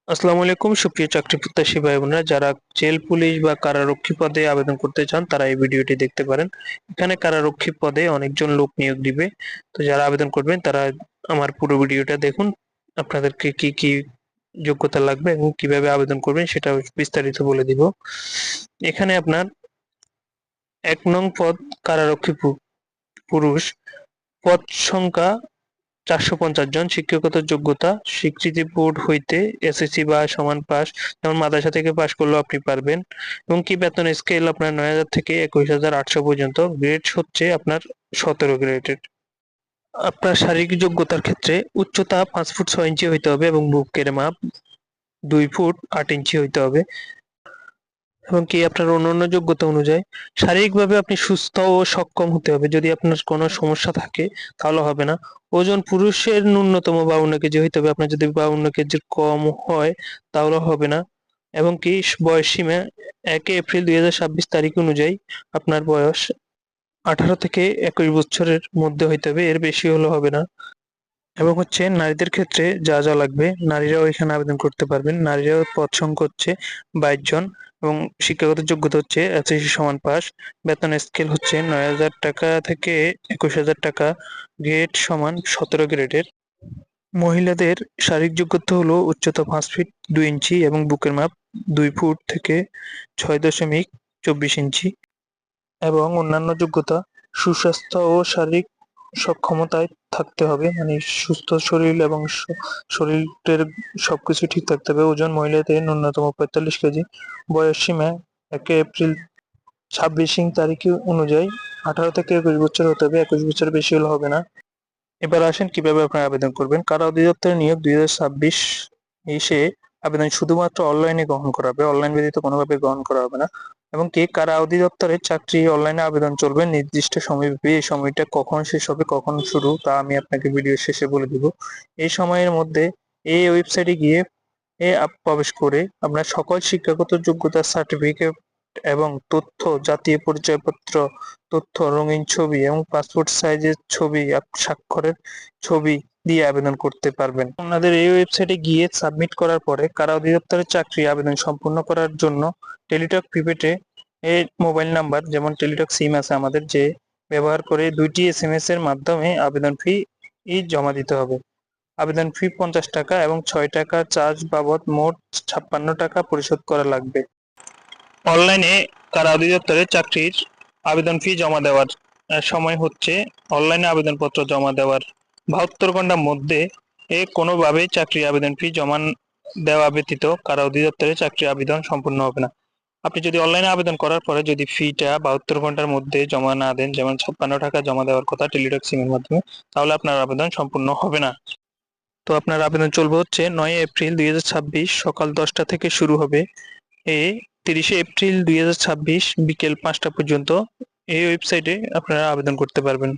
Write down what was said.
আসসালামু আলাইকুম সুপ্রিয় চাকরি প্রত্যাশী ভাই বোনেরা, যারা জেল পুলিশ বা কারারক্ষী পদে আবেদন করতে চান তারা এই ভিডিওটি দেখতে পারেন। এখানে কারারক্ষী পদে অনেকজন লোক নিয়োগ দিবে। তো যারা আবেদন করবেন তারা আমার পুরো ভিডিওটা দেখুন। আপনাদেরকে কি কি যোগ্যতা লাগবে এবং কিভাবে আবেদন করবেন সেটা বিস্তারিত বলে দিব। এখানে আপনার ১ নং পদ কারারক্ষী পুরুষ, পদ সংখ্যা ৪৫০ জন। শিক্ষকতার যোগ্যতা স্বীকৃতি বোর্ড হইতে এসএসসি বা সমান পাস, যেমন মাদ্রাসা থেকে পাস করলেও আপনি পারবেন। এবং কি বেতন স্কেল আপনার ৯,০০০ থেকে ২১,৮০০ পর্যন্ত। গ্রেড হচ্ছে আপনার ১৭ গ্রেডের। আপনার শারীরিক যোগ্যতার ক্ষেত্রে উচ্চতা ৫ ফুট ৬ ইঞ্চি হইতে হবে এবং বুকের মাপ ২ ফুট ৮ ইঞ্চি হইতে হবে। এবং কি আপনার অন্যান্য যোগ্যতা অনুযায়ী শারীরিকভাবে আপনি সুস্থ ও সক্ষম হতে হবে। যদি আপনার কোনো সমস্যা থাকে তাহলে হবে না। ওজন পুরুষের ন্যূনতম ৫২ কেজি হইতে হবে। আপনার যদি ৫২ কেজির কম হয় তাহলে হবে না। এবং কি বয়স সীমা ১ এপ্রিল ২০২৬ তারিখ অনুযায়ী আপনার বয়স ১৮ থেকে ২১ বছরের মধ্যে হইতে হবে, এর বেশি হলে হবে না। এবং হচ্ছে নারীদের ক্ষেত্রে যা যা লাগবে, নারীরাও এখানে আবেদন করতে পারবেন। নারীরাও পদ সংখ্যা হচ্ছে ২২ জন এবং শিক্ষাগত যোগ্যতা হচ্ছে এসএসসি সমান পাস। বেতন স্কেল হচ্ছে ৯,০০০ টাকা থেকে ২১,০০০ টাকা। গ্রেড সমান ১৭ গ্রেডের। মহিলাদের শারীরিক যোগ্যতা হলো উচ্চতা ৫ ফিট ২ ইঞ্চি এবং বুকের মাপ ২ ফুট থেকে ৬.২৪ ইঞ্চি। এবং অন্যান্য যোগ্যতা সুস্বাস্থ্য ও শারীরিক সক্ষমতায় থাকতে হবে, মানে সুস্থ শরীর এবং শরীরের সবকিছু ঠিক থাকতে হবে। ওজন মহিলাদের ন্যূনতম ৪৫ কেজি। বয়স সীমা ১ এপ্রিল ২৬ তারিখ অনুযায়ী ১৮ থেকে ২১ বছর হতে হবে, ২১ বছরের বেশি হলে হবে না। এবার আসেন কিভাবে আপনারা আবেদন করবেন। কারা অধিদপ্তরের নিয়োগ ২০২৬ এসে আবেদন শুধুমাত্র অনলাইনে গ্রহণ করা হবে, অনলাইন ব্যতীত কোনোভাবে গ্রহণ করা হবে না। এবং কি কারা অধিদপ্তরের চাকরি অনলাইনে আবেদন চলবে নির্দিষ্ট সময়ব্যাপী। এই সময়টা কখন শেষ হবে কখন শুরু তা আমি আপনাকে ভিডিও শেষে বলে দিব। এই সময়ের মধ্যে এই ওয়েবসাইটে গিয়ে প্রবেশ করে আপনার সকল শিক্ষাগত যোগ্যতার সার্টিফিকেট এবং তথ্য, জাতীয় পরিচয়পত্র, তথ্য, রঙিন ছবি এবং পাসপোর্ট সাইজের ছবি, স্বাক্ষরের ছবি দিয়ে আবেদন করতে পারবেন। আপনাদের এই ওয়েবসাইটে গিয়ে সাবমিট করার পরে কারা অধিদপ্তরের চাকরি আবেদন সম্পূর্ণ করার জন্য টেলিটক প্রিপেডে এই মোবাইল নাম্বার, যেমন টেলিটক সিম আছে আমাদের, যে ব্যবহার করে ২টি এসএমএস এর মাধ্যমে আবেদন ফি জমা দিতে হবে। আবেদন ফি ৫০ টাকা এবং ৬ টাকা চার্জ বাবদ মোট ৫৬ টাকা পরিশোধ করা লাগবে। অনলাইনে কারা অধিদপ্তরে চাকরির আবেদন ফি জমা দেওয়ার সময় হচ্ছে অনলাইনে আবেদনপত্র জমা দেওয়ার ৭২ ঘন্টার মধ্যে কোনোভাবেই চাকরি আবেদন ফি জমা দেওয়া ব্যতীত কারা অধিদপ্তরে চাকরি আবেদন সম্পূর্ণ হবে না। আপনি যদি অনলাইনে আবেদন করার পরে যদি ফিটা ৭২ ঘন্টার মধ্যে জমা না দেন, যেমন ৫৬ টাকা জমা দেওয়ার কথা টেলিটক সিমের মাধ্যমে, তাহলে আপনার আবেদন সম্পূর্ণ হবে না। তো আপনার আবেদন চলবে হচ্ছে ৯ এপ্রিল ২০২৬ সকাল ১০টা থেকে শুরু হবে। ৩০ এপ্রিল ২০২৬ বিকেল ৫টা পর্যন্ত এই ওয়েবসাইটে আপনারা আবেদন করতে পারবেন।